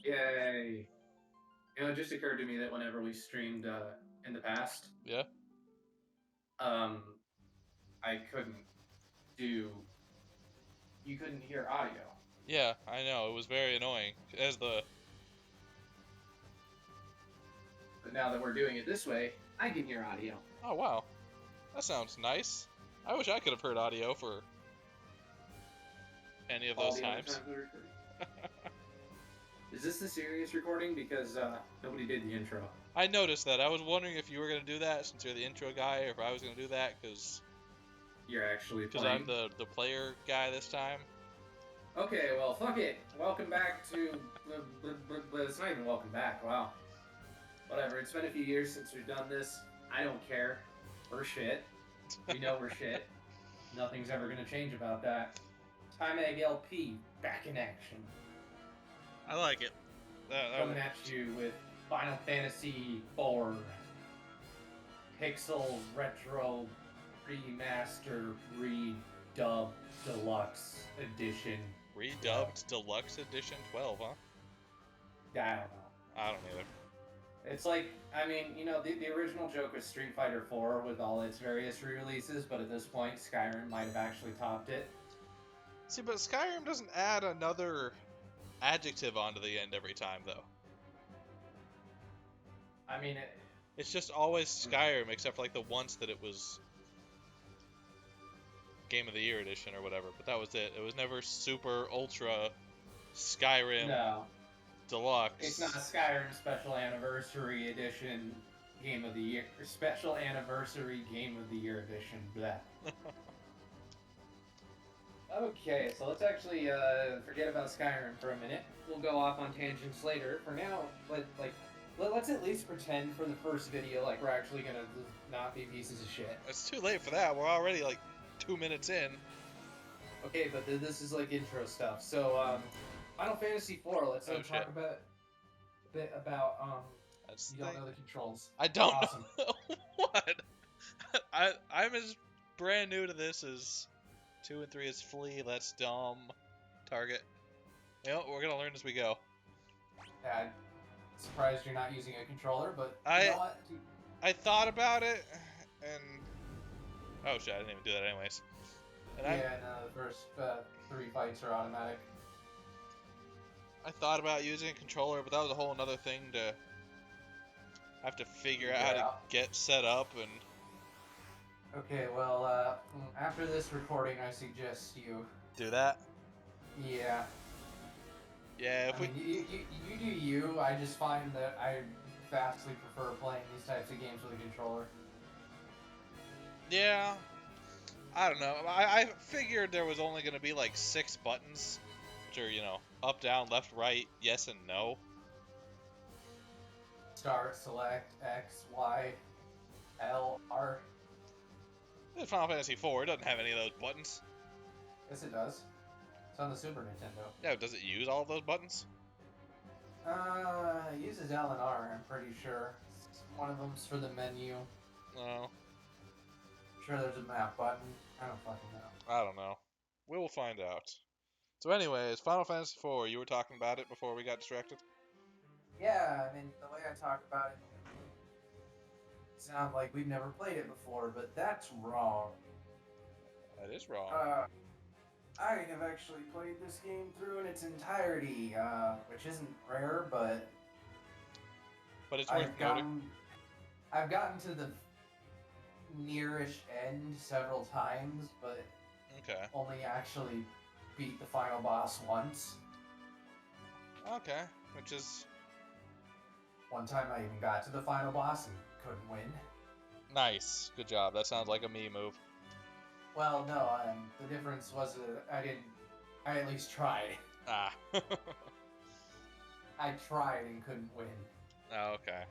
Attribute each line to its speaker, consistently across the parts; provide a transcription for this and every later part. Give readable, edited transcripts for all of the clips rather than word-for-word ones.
Speaker 1: Yay! It just occurred to me that whenever we streamed in the past,
Speaker 2: Yeah.
Speaker 1: um, I couldn't do. You couldn't hear audio,
Speaker 2: Yeah, I know. It was very annoying. As the
Speaker 1: but now that we're doing it this way, I can hear audio.
Speaker 2: Oh wow, that sounds nice. I wish I could have heard audio for any of
Speaker 1: All
Speaker 2: those
Speaker 1: the other
Speaker 2: times.
Speaker 1: times we recorded. Is this the serious recording? Because nobody did the intro.
Speaker 2: I noticed that. I was wondering if you were gonna do that since you're the intro guy, or if I was gonna do that because
Speaker 1: You're actually
Speaker 2: I'm
Speaker 1: playing.
Speaker 2: the player guy this time.
Speaker 1: Okay, well, fuck it. Welcome back to. It's not even welcome back. Wow. Whatever. It's been a few years since we've done this. I don't care. We're shit. We know we're shit. Nothing's ever gonna change about that. Time Egg LP back in action,
Speaker 2: I like it. That
Speaker 1: coming at
Speaker 2: works.
Speaker 1: you with Final Fantasy4 Pixel Retro Remaster Redub Deluxe Edition 12.
Speaker 2: Redubbed Deluxe Edition 12, huh?
Speaker 1: I don't know.
Speaker 2: I don't either.
Speaker 1: It's like, I mean, the original joke was Street Fighter 4 with all its various re-releases, but at this point, Skyrim might have actually topped it.
Speaker 2: See, but Skyrim doesn't add another adjective onto the end every time, though.
Speaker 1: I mean,
Speaker 2: It's just always Skyrim, except for like the once that it was Game of the Year edition or whatever. But that was it. It was never Super Ultra Skyrim
Speaker 1: no, it's not
Speaker 2: Deluxe.
Speaker 1: Skyrim Special Anniversary Edition Game of the Year, Special Anniversary Game of the Year Edition. Blah. Okay, so let's actually forget about Skyrim for a minute. We'll go off on tangents later. For now, let's at least pretend for the first video like we're actually gonna not be pieces of shit.
Speaker 2: It's too late for that. We're already like 2 minutes in.
Speaker 1: Okay, but this is like intro stuff. So, Final Fantasy IV. Let's
Speaker 2: Oh
Speaker 1: talk
Speaker 2: shit.
Speaker 1: about a bit about
Speaker 2: That's
Speaker 1: you
Speaker 2: the
Speaker 1: don't
Speaker 2: thing.
Speaker 1: know the controls.
Speaker 2: I don't
Speaker 1: Awesome.
Speaker 2: know what. I'm as brand new to this as 2 and 3 is Flea. That's dumb. Target. You know, we're gonna learn as we go.
Speaker 1: Yeah, surprised you're not using a controller, but you know
Speaker 2: I
Speaker 1: what?
Speaker 2: I thought about it, and oh shit, I didn't even do that anyways. And
Speaker 1: Yeah, no, the first 3 fights are automatic.
Speaker 2: I thought about using a controller, but that was a whole another thing to have to figure out how
Speaker 1: Figure
Speaker 2: to
Speaker 1: out.
Speaker 2: get set up. And
Speaker 1: Okay, well, after this recording, I suggest you.
Speaker 2: do that.
Speaker 1: Yeah,
Speaker 2: Yeah, if
Speaker 1: I
Speaker 2: we.
Speaker 1: mean, you do you. I just find that I vastly prefer playing these types of games with a controller.
Speaker 2: Yeah, I don't know. I figured there was only going to be like 6 buttons, which are, up, down, left, right, yes, and no.
Speaker 1: Start, select, X, Y, L, R.
Speaker 2: In Final Fantasy 4 it doesn't have any of those buttons.
Speaker 1: Yes, it does. It's on the Super Nintendo.
Speaker 2: Yeah, does it use all of those buttons?
Speaker 1: It uses L and R, I'm pretty sure. One of them's for the menu.
Speaker 2: No,
Speaker 1: I'm sure there's a map button. I don't fucking know.
Speaker 2: I don't know. We will find out. So anyways, Final Fantasy 4, you were talking about it before we got distracted?
Speaker 1: Yeah, I mean, the way I talk about it sounds like we've never played it before, but that's wrong.
Speaker 2: That is wrong.
Speaker 1: Uh, I have actually played this game through in its entirety, which isn't rare, but
Speaker 2: But it's worth
Speaker 1: I've
Speaker 2: noting.
Speaker 1: gotten I've gotten to the nearish end several times, but
Speaker 2: Okay.
Speaker 1: only actually beat the final boss once.
Speaker 2: Okay. Which is
Speaker 1: One time I even got to the final boss and couldn't win.
Speaker 2: nice. Good job. That sounds like a me move.
Speaker 1: Well, no, the difference was that I didn't. I at least tried.
Speaker 2: Ah.
Speaker 1: I tried and couldn't win.
Speaker 2: Okay.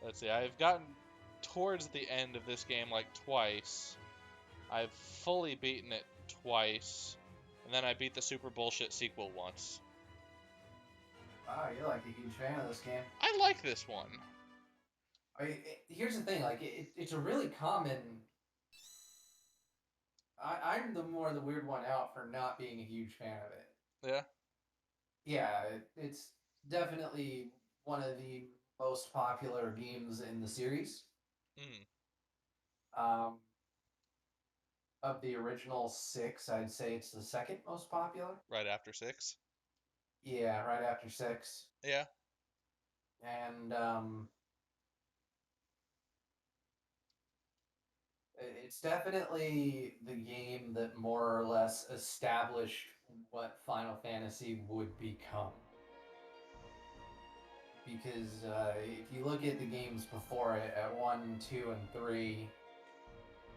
Speaker 2: Let's see. I've gotten towards the end of this game like twice. I've fully beaten it twice. And then I beat the super bullshit sequel once.
Speaker 1: Wow, you're like a huge fan of this game.
Speaker 2: I like this one.
Speaker 1: Here's the thing, like it's a really common. I'm the weird one out for not being a huge fan of it.
Speaker 2: Yeah.
Speaker 1: Yeah, it's definitely one of the most popular games in the series.
Speaker 2: Mm,
Speaker 1: Um, of the original six, I'd say it's the second most popular.
Speaker 2: right after 6.
Speaker 1: Yeah, right after six.
Speaker 2: Yeah.
Speaker 1: And it's definitely the game that more or less established what Final Fantasy would become. Because if you look at the games before it, at 1, 2, and 3,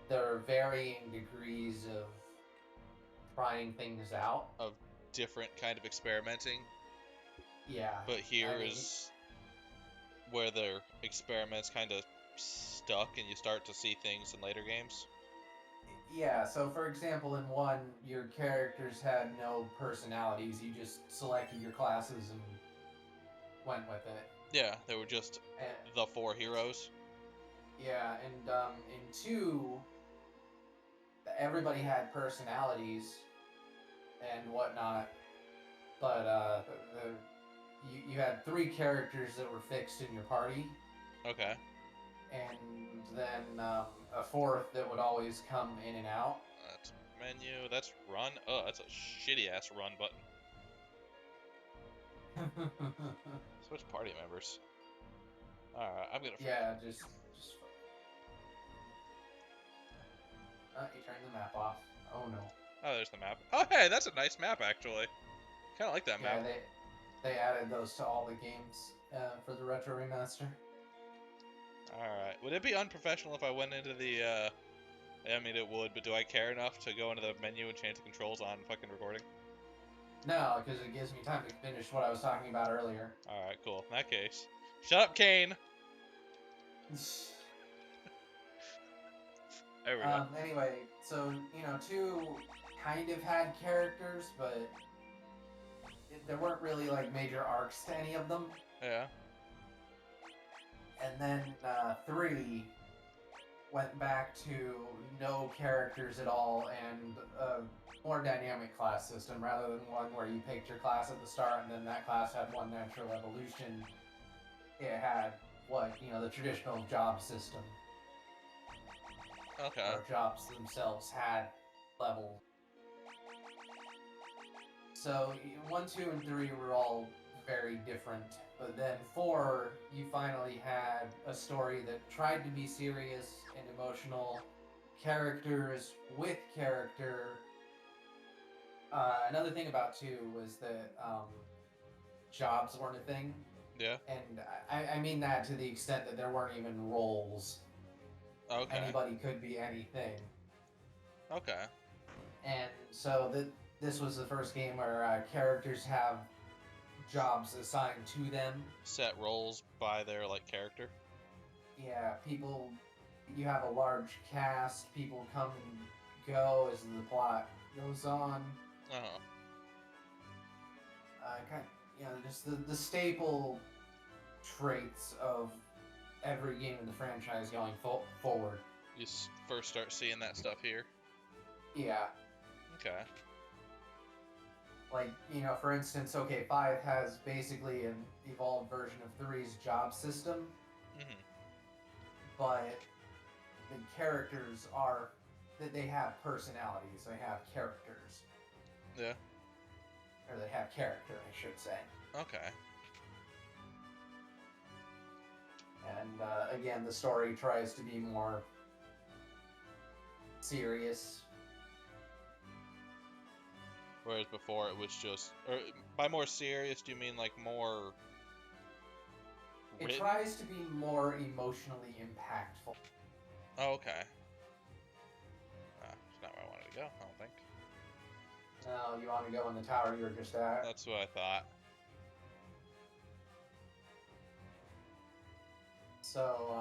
Speaker 1: there are varying degrees of trying things out.
Speaker 2: Of different kind of experimenting,
Speaker 1: Yeah,
Speaker 2: but
Speaker 1: I
Speaker 2: here
Speaker 1: mean,
Speaker 2: is where their experiments kind of stuck and you start to see things in later games.
Speaker 1: yeah, so for example, in 1, your characters had no personalities. You just selected your classes and went with it.
Speaker 2: Yeah, they were just
Speaker 1: And,
Speaker 2: the 4 heroes.
Speaker 1: yeah, and in 2, everybody had personalities and whatnot, but you had 3 characters that were fixed in your party,
Speaker 2: Okay.
Speaker 1: and then a fourth that would always come in and out.
Speaker 2: That's menu. That's run. Oh, that's a shitty ass run button. Switch party members. Alright, I'm gonna forget.
Speaker 1: Yeah, just you turn the map off. Oh no.
Speaker 2: Oh, there's the map. Oh, hey, that's a nice map actually. Kind of like that map.
Speaker 1: Yeah, they added those to all the games for the retro remaster.
Speaker 2: Alright. Would it be unprofessional if I went into the, I mean, it would, but do I care enough to go into the menu and change the controls on fucking recording?
Speaker 1: No, because it gives me time to finish what I was talking about earlier.
Speaker 2: Alright, cool. In that case. Shut up, Kane! There we go.
Speaker 1: Anyway, so you know, 2 kind of had characters, but there weren't really like major arcs to any of them.
Speaker 2: Yeah.
Speaker 1: And then 3 went back to no characters at all and a more dynamic class system rather than one where you picked your class at the start and then that class had one natural evolution. It had what, you know, the traditional job system
Speaker 2: Okay.
Speaker 1: where jobs themselves had levels. So 1, 2, and 3 were all very different. But then 4, you finally had a story that tried to be serious and emotional, characters with character. Another thing about 2 was that jobs weren't a thing.
Speaker 2: Yeah.
Speaker 1: And I mean that to the extent that there weren't even roles.
Speaker 2: Okay.
Speaker 1: Anybody could be anything.
Speaker 2: Okay.
Speaker 1: And so this was the first game where characters have jobs assigned to them.
Speaker 2: Set roles by their, like, character.
Speaker 1: Yeah, people. You have a large cast. People come and go as the plot goes on.
Speaker 2: Uh-huh.
Speaker 1: Kind of, you know, just the staple traits of every game in the franchise going forward.
Speaker 2: You first start seeing that stuff here.
Speaker 1: Yeah,
Speaker 2: Okay.
Speaker 1: like you know, for instance, okay, 5 has basically an evolved version of 3's job system,
Speaker 2: Mm-hmm.
Speaker 1: but the characters are that they have personalities. They have characters,
Speaker 2: Yeah.
Speaker 1: or they have character, I should say.
Speaker 2: Okay.
Speaker 1: And again, the story tries to be more serious.
Speaker 2: Whereas before it was just, or by more serious, do you mean like more
Speaker 1: It
Speaker 2: written?
Speaker 1: tries to be more emotionally impactful.
Speaker 2: Oh, okay. It's not where I wanted to go, I don't think.
Speaker 1: Now, you want to go in the tower you were just at?
Speaker 2: That's what I thought.
Speaker 1: So,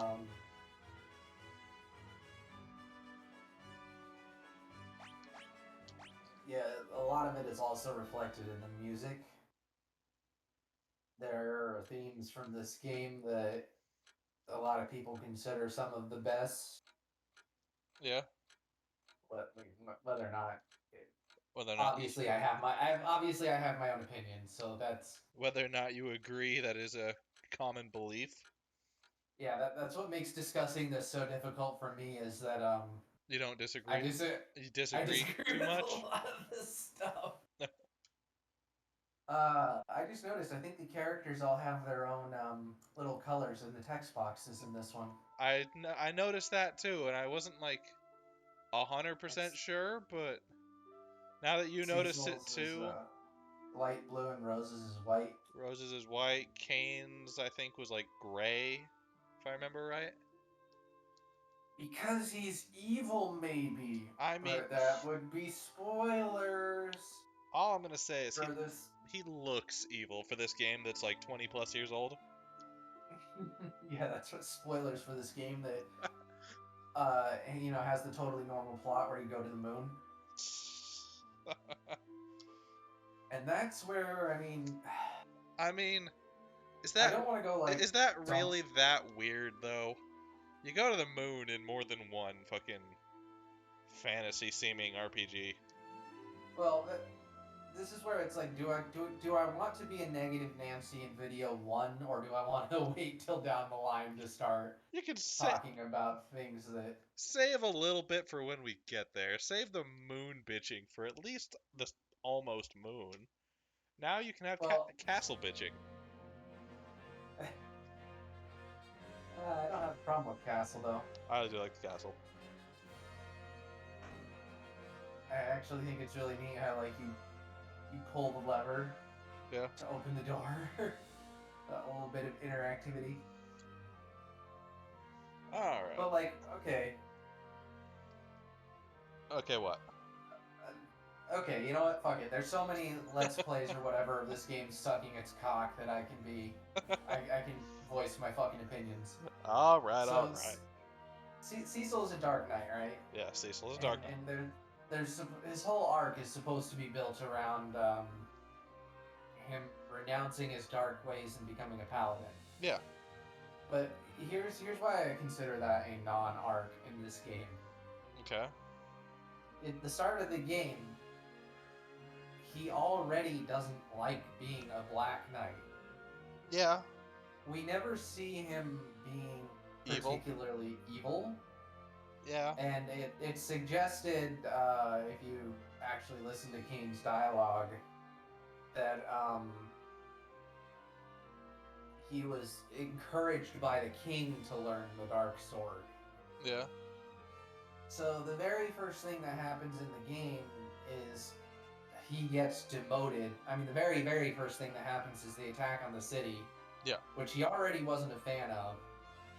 Speaker 1: yeah, a lot of it is also reflected in the music. There are themes from this game that a lot of people consider some of the best,
Speaker 2: Yeah.
Speaker 1: whether or not
Speaker 2: Whether or not you,
Speaker 1: obviously I have my own opinion, so that's
Speaker 2: whether or not you agree that is a common belief.
Speaker 1: yeah, that's what makes discussing this so difficult for me is that
Speaker 2: You don't
Speaker 1: I
Speaker 2: disagree?
Speaker 1: dis
Speaker 2: You
Speaker 1: I
Speaker 2: disagree
Speaker 1: disagree
Speaker 2: too
Speaker 1: with a
Speaker 2: much?
Speaker 1: lot of this stuff. I just noticed. I think the characters all have their own little colors in the text boxes in this one.
Speaker 2: I noticed that too, and I wasn't like 100%
Speaker 1: Like
Speaker 2: sure, but now that you noticed it
Speaker 1: Cecil's is
Speaker 2: too,
Speaker 1: light blue and Rose's is white.
Speaker 2: Rose's is white, Kane's I think was like gray, if I remember right.
Speaker 1: Because he's evil, maybe.
Speaker 2: I mean,
Speaker 1: But that would be spoilers
Speaker 2: all I'm gonna say is
Speaker 1: for this.
Speaker 2: he looks evil for this game that's like 20 plus years old.
Speaker 1: Yeah, that's what spoilers for this game that has the totally normal plot where you go to the moon. And that's where
Speaker 2: I mean, is
Speaker 1: I
Speaker 2: that
Speaker 1: don't want to go like
Speaker 2: is that
Speaker 1: dump.
Speaker 2: really that weird though? You go to the moon in more than one fucking fantasy seeming RPG.
Speaker 1: Well, this is where it's like, do I want to be a negative Nancy in video 1, or do I want to wait till down the line to start
Speaker 2: You can
Speaker 1: talking about things that
Speaker 2: save a little bit for when we get there. Save the moon bitching for at least the almost moon. Now you can have
Speaker 1: well,
Speaker 2: castle bitching.
Speaker 1: I don't have a problem with Castle though.
Speaker 2: I do like the castle.
Speaker 1: I actually think it's really neat how like you pull the lever
Speaker 2: Yeah.
Speaker 1: to open the door. A little bit of interactivity.
Speaker 2: All right.
Speaker 1: But like, okay.
Speaker 2: Okay, what?
Speaker 1: Okay, you know what? Fuck it. There's so many Let's Plays or whatever of this game sucking its cock that I can voice my fucking opinions.
Speaker 2: All right,
Speaker 1: So,
Speaker 2: all right.
Speaker 1: Cecil is a Dark Knight, right?
Speaker 2: Yeah, Cecil is a Dark Knight.
Speaker 1: And there's his whole arc is supposed to be built around him renouncing his dark ways and becoming a paladin.
Speaker 2: Yeah.
Speaker 1: But here's why I consider that a non-arc in this game.
Speaker 2: Okay.
Speaker 1: At the start of the game, he already doesn't like being a Black Knight.
Speaker 2: Yeah.
Speaker 1: We never see him being
Speaker 2: Evil.
Speaker 1: particularly evil.
Speaker 2: Yeah.
Speaker 1: And it's suggested, if you actually listen to Kane's dialogue, that he was encouraged by the king to learn the dark sword.
Speaker 2: Yeah.
Speaker 1: So the very first thing that happens in the game is he gets demoted. I mean, the very, very first thing that happens is the attack on the city.
Speaker 2: Yeah.
Speaker 1: Which he already wasn't a fan of.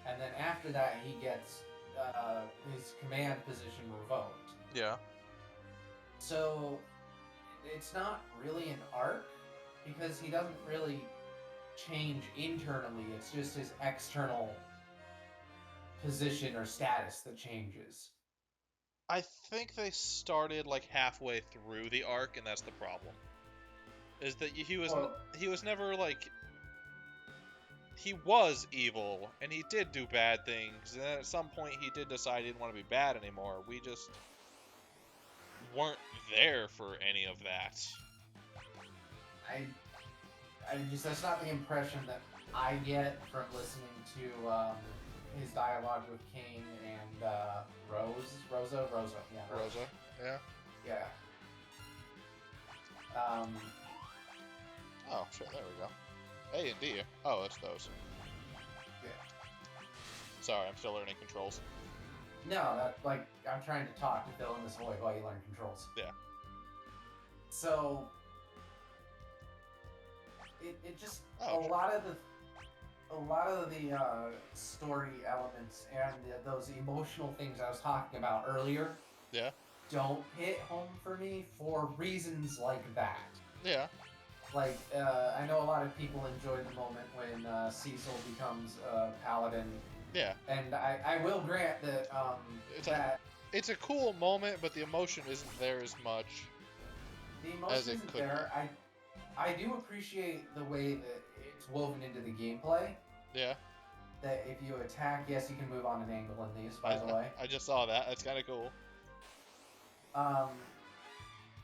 Speaker 1: And then after that, he gets his command position revoked.
Speaker 2: Yeah.
Speaker 1: So it's not really an arc because he doesn't really change internally. It's just his external position or status that changes.
Speaker 2: I think they started like halfway through the arc, and that's the problem. Is that he was never like he was evil, and he did do bad things, and then at some point he did decide he didn't want to be bad anymore. We just weren't there for any of that.
Speaker 1: That's not the impression that I get from listening to his dialogue with Kane and Rosa, yeah.
Speaker 2: Rosa, yeah.
Speaker 1: Yeah.
Speaker 2: Oh shit, there we go. A and D. Oh, it's those.
Speaker 1: Yeah.
Speaker 2: Sorry, I'm still learning controls.
Speaker 1: No, I'm trying to talk to fill in this void while you learn controls.
Speaker 2: Yeah.
Speaker 1: So it just a
Speaker 2: sure.
Speaker 1: lot of the story elements and those emotional things I was talking about earlier.
Speaker 2: Yeah.
Speaker 1: Don't hit home for me for reasons like that.
Speaker 2: Yeah.
Speaker 1: Like, I know a lot of people enjoy the moment when Cecil becomes a paladin.
Speaker 2: Yeah.
Speaker 1: And I will grant that
Speaker 2: it's a cool moment, but the emotion isn't there as much
Speaker 1: the emotion
Speaker 2: as it
Speaker 1: isn't
Speaker 2: could
Speaker 1: there. I do appreciate the way that it's woven into the gameplay.
Speaker 2: Yeah.
Speaker 1: That if you attack, yes, you can move on an angle in these, by the way.
Speaker 2: I just saw that. That's kind of cool.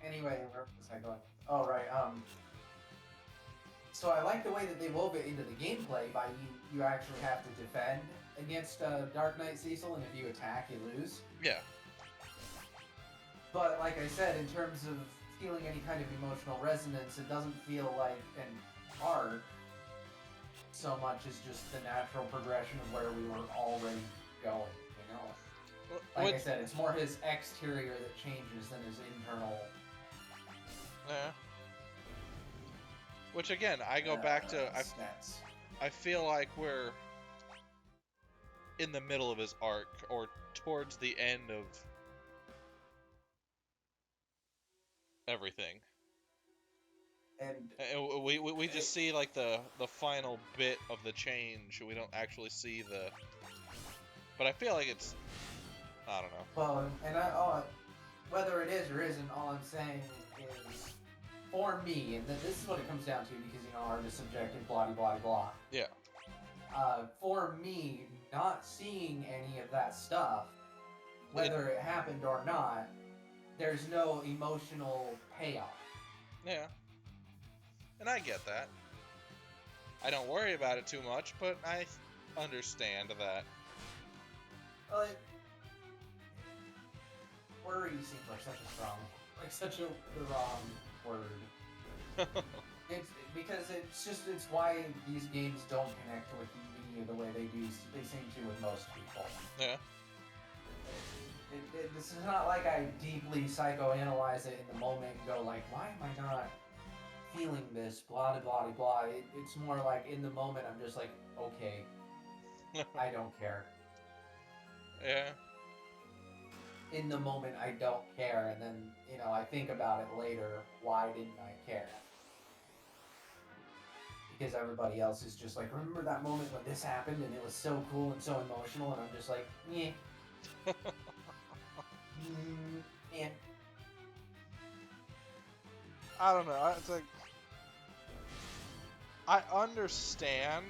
Speaker 3: Anyway, where was I going? Oh, right. So I like the way that they wove it into the gameplay by you actually have to defend against Dark Knight Cecil, and if you attack, you lose.
Speaker 2: Yeah.
Speaker 3: But like I said, in terms of feeling any kind of emotional resonance, it doesn't feel like an arc so much as just the natural progression of where we were already going, you know? Like I said, it's more his exterior that changes than his internal.
Speaker 2: Yeah. Which again, I go back to I feel like we're in the middle of his arc or towards the end of everything.
Speaker 3: And
Speaker 2: we just see like the final bit of the change. We don't actually see the. But I feel like it's. I don't know.
Speaker 3: Well, and whether it is or isn't, all I'm saying is, for me, and this is what it comes down to, because art is subjective, blah blah blah.
Speaker 2: Yeah.
Speaker 3: For me, not seeing any of that stuff, whether it happened or not, there's no emotional payoff.
Speaker 2: Yeah. And I get that. I don't worry about it too much, but I understand that.
Speaker 3: Well, worry seems like such a wrong word. It's because it's why these games don't connect with me the way they do. They seem to with most people.
Speaker 2: Yeah.
Speaker 3: This is not like I deeply psychoanalyze it in the moment and go like, why am I not feeling this? Blah blah blah. It's more like in the moment I'm just like, okay, I don't care.
Speaker 2: Yeah.
Speaker 3: In the moment I don't care, and then I think about it later. Why didn't I care? Because everybody else is just like, remember that moment when this happened and it was so cool and so emotional, and I'm just like, yeah. Yeah.
Speaker 2: I don't know. It's like I understand,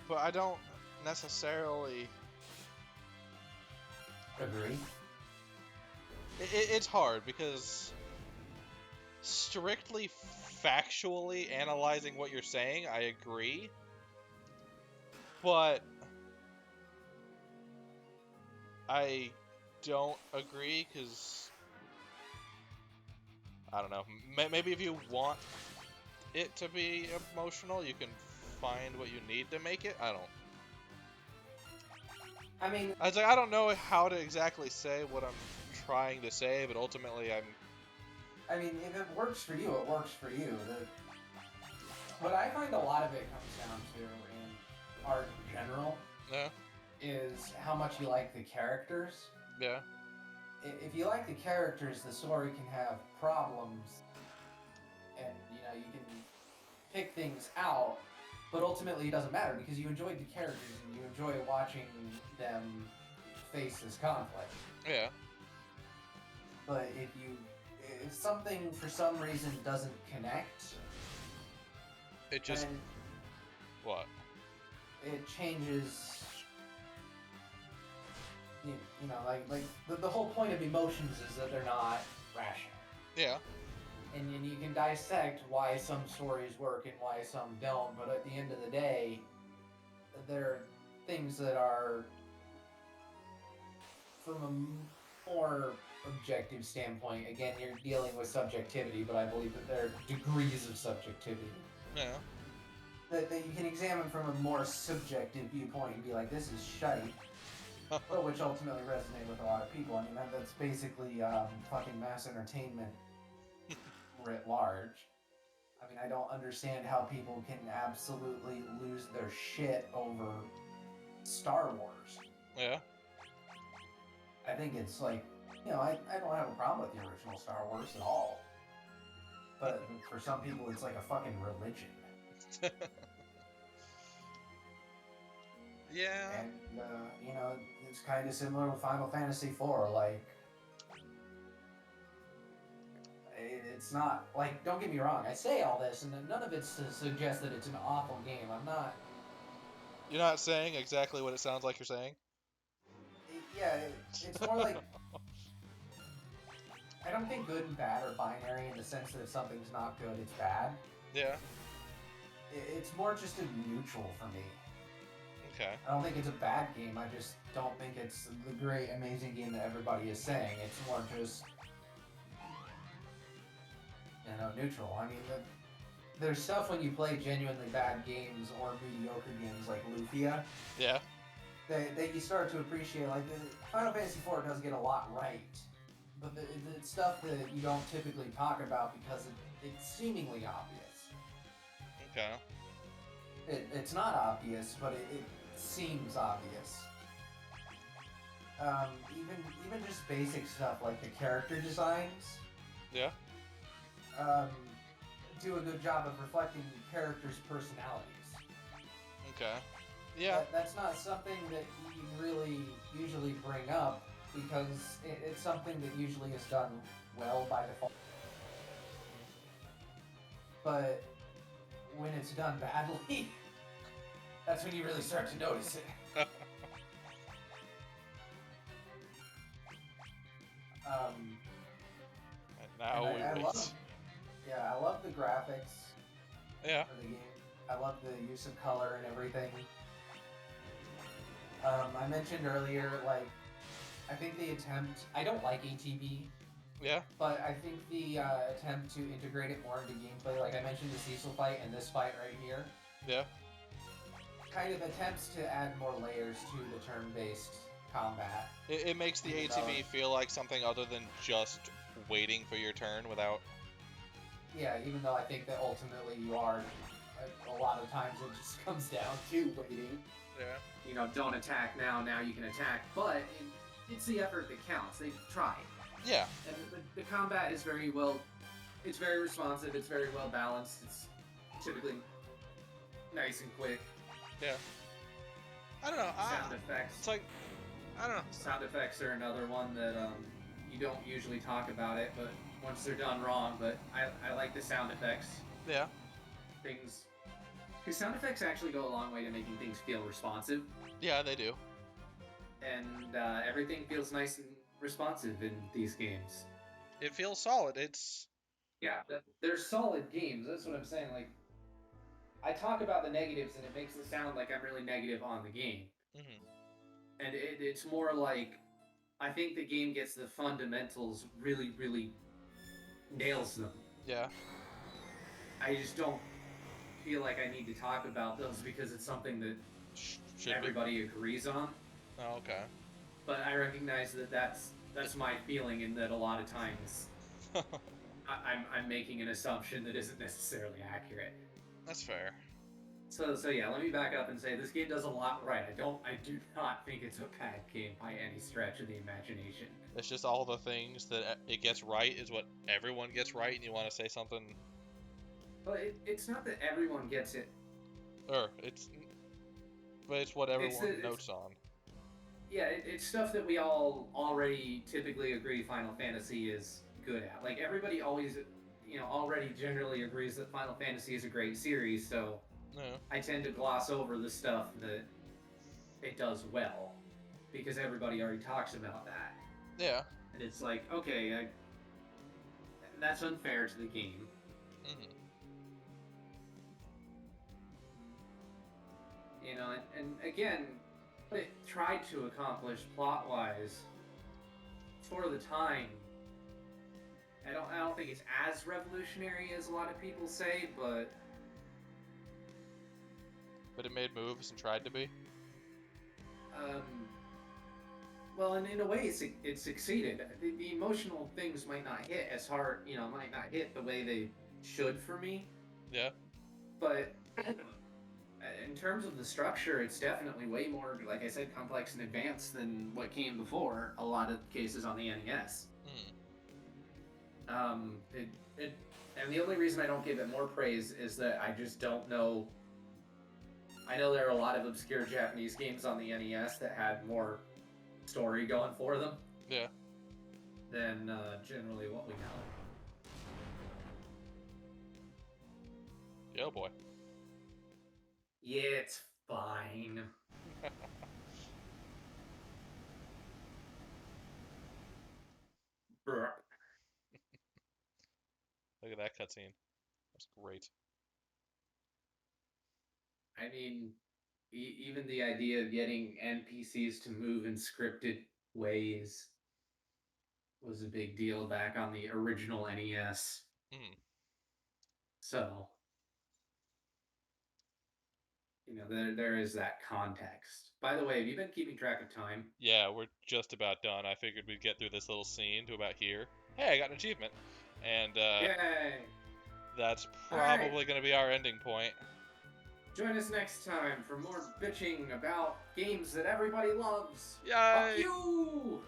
Speaker 2: but I don't necessarily
Speaker 3: agree.
Speaker 2: It's hard because strictly factually analyzing what you're saying, I agree. But I don't agree because I don't know. Maybe if you want it to be emotional, you can find what you need to make it. I don't.
Speaker 3: I mean,
Speaker 2: I was like, I don't know how to exactly say what I'm trying to say, but ultimately
Speaker 3: I mean, if it works for you, it works for you. What I find a lot of it comes down to in art in general is how much you like the characters.
Speaker 2: Yeah.
Speaker 3: If you like the characters, the story can have problems, and you can pick things out, but ultimately it doesn't matter because you enjoyed the characters and you enjoy watching them face this conflict.
Speaker 2: Yeah.
Speaker 3: But if something for some reason doesn't connect,
Speaker 2: it just what?
Speaker 3: It changes. Like the whole point of emotions is that they're not rational.
Speaker 2: Yeah.
Speaker 3: And you can dissect why some stories work and why some don't, but at the end of the day, there are things that are, from a more objective standpoint, again, you're dealing with subjectivity, but I believe that there are degrees of subjectivity.
Speaker 2: Yeah.
Speaker 3: That you can examine from a more subjective viewpoint and be like, this is shite. But which ultimately resonate with a lot of people. I mean, that's basically fucking mass entertainment writ large. I mean, I don't understand how people can absolutely lose their shit over Star Wars.
Speaker 2: Yeah.
Speaker 3: I think it's like, I don't have a problem with the original Star Wars at all. But for some people, it's like a fucking religion.
Speaker 2: Yeah.
Speaker 3: And, it's kind of similar with Final Fantasy4. Like, it's not, like, don't get me wrong, I say all this, and none of it's to suggest that it's an awful game. I'm not...
Speaker 2: You're not saying exactly what it sounds like you're saying?
Speaker 3: Yeah, it's more like... I don't think good and bad are binary in the sense that if something's not good, it's bad.
Speaker 2: Yeah.
Speaker 3: It's more just a neutral for me.
Speaker 2: Okay.
Speaker 3: I don't think it's a bad game. I just don't think it's the great, amazing game that everybody is saying. It's more just, neutral. I mean, there's stuff when you play genuinely bad games or mediocre games like Lufia
Speaker 2: Yeah.
Speaker 3: that you start to appreciate. Like, Final Fantasy4 does get a lot right, but the stuff that you don't typically talk about because it's seemingly obvious.
Speaker 2: Okay.
Speaker 3: It's not obvious, but it seems obvious. Even just basic stuff like the character designs.
Speaker 2: Yeah.
Speaker 3: Do a good job of reflecting characters' personalities.
Speaker 2: Okay. Yeah.
Speaker 3: That's not something that you really usually bring up because it's something that usually is done well by default. But when it's done badly, that's when you really start to notice it.
Speaker 2: And now we wait.
Speaker 3: I love the graphics
Speaker 2: Yeah.
Speaker 3: for the game. I love the use of color and everything. I mentioned earlier, like, I think the attempt... I don't like ATB.
Speaker 2: Yeah.
Speaker 3: But I think the attempt to integrate it more into gameplay, like I mentioned the Cecil fight and this fight right here,
Speaker 2: Yeah.
Speaker 3: kind of attempts to add more layers to the turn-based combat.
Speaker 2: It makes the ATB feel like something other than just waiting for your turn without...
Speaker 3: Yeah, even though I think that ultimately you are, a lot of times it just comes down to waiting.
Speaker 2: Yeah.
Speaker 1: Don't attack now you can attack, but it's the effort that counts. They try.
Speaker 2: Yeah.
Speaker 1: And the combat is very responsive, it's very well balanced, it's typically nice and quick.
Speaker 2: Yeah. I don't know.
Speaker 1: Sound effects.
Speaker 2: It's like, I don't know.
Speaker 1: Sound effects are another one that you don't usually talk about it, but once they're done wrong, but I like the sound effects.
Speaker 2: Yeah.
Speaker 1: Because sound effects actually go a long way to making things feel responsive.
Speaker 2: Yeah, they do.
Speaker 1: And everything feels nice and responsive in these games.
Speaker 2: It feels solid.
Speaker 1: Yeah, they're solid games. That's what I'm saying. Like, I talk about the negatives, and it makes it sound like I'm really negative on the game.
Speaker 2: Mm-hmm.
Speaker 1: And it's more like, I think the game gets the fundamentals really, really nails them.
Speaker 2: Yeah.
Speaker 1: I just don't feel like I need to talk about those because it's something that everybody agrees on.
Speaker 2: Oh, okay.
Speaker 1: But I recognize that that's my feeling, in that a lot of times I'm making an assumption that isn't necessarily accurate.
Speaker 2: That's fair.
Speaker 1: So yeah, let me back up and say this game does a lot right. I do not think it's a bad game by any stretch of the imagination.
Speaker 2: It's just all the things that it gets right is what everyone gets right, and you want to say something.
Speaker 1: Well, it's not that everyone gets it.
Speaker 2: But it's what everyone notes on.
Speaker 1: Yeah, it's stuff that we all already typically agree Final Fantasy is good at. Like, everybody always, already generally agrees that Final Fantasy is a great series, so
Speaker 2: Yeah.
Speaker 1: I tend to gloss over the stuff that it does well, because everybody already talks about that.
Speaker 2: Yeah.
Speaker 1: And it's like, okay, that's unfair to the game.
Speaker 2: Mm-hmm.
Speaker 1: And again, what it tried to accomplish plot-wise for the time, I don't think it's as revolutionary as a lot of people say, but
Speaker 2: it made moves and tried to be.
Speaker 1: Well, and in a way, it succeeded. The emotional things might not hit as hard, might not hit the way they should for me.
Speaker 2: Yeah.
Speaker 1: But in terms of the structure, it's definitely way more, like I said, complex and advanced than what came before a lot of cases on the NES. And the only reason I don't give it more praise is that I just don't know. I know there are a lot of obscure Japanese games on the NES that had more story going for them.
Speaker 2: Yeah.
Speaker 1: Than generally what we know.
Speaker 2: Yeah, boy.
Speaker 1: Yeah, it's fine. Bruh.
Speaker 2: that cutscene. That's great.
Speaker 1: I mean, even the idea of getting NPCs to move in scripted ways was a big deal back on the original NES.
Speaker 2: Mm.
Speaker 1: So, there is that context. By the way, have you been keeping track of time?
Speaker 2: Yeah, we're just about done. I figured we'd get through this little scene to about here. Hey, I got an achievement. And
Speaker 1: Yay!
Speaker 2: that's
Speaker 1: All right.
Speaker 2: probably going to be our ending point.
Speaker 1: Join us next time for more bitching about games that everybody loves.
Speaker 2: Yay!
Speaker 1: Fuck you!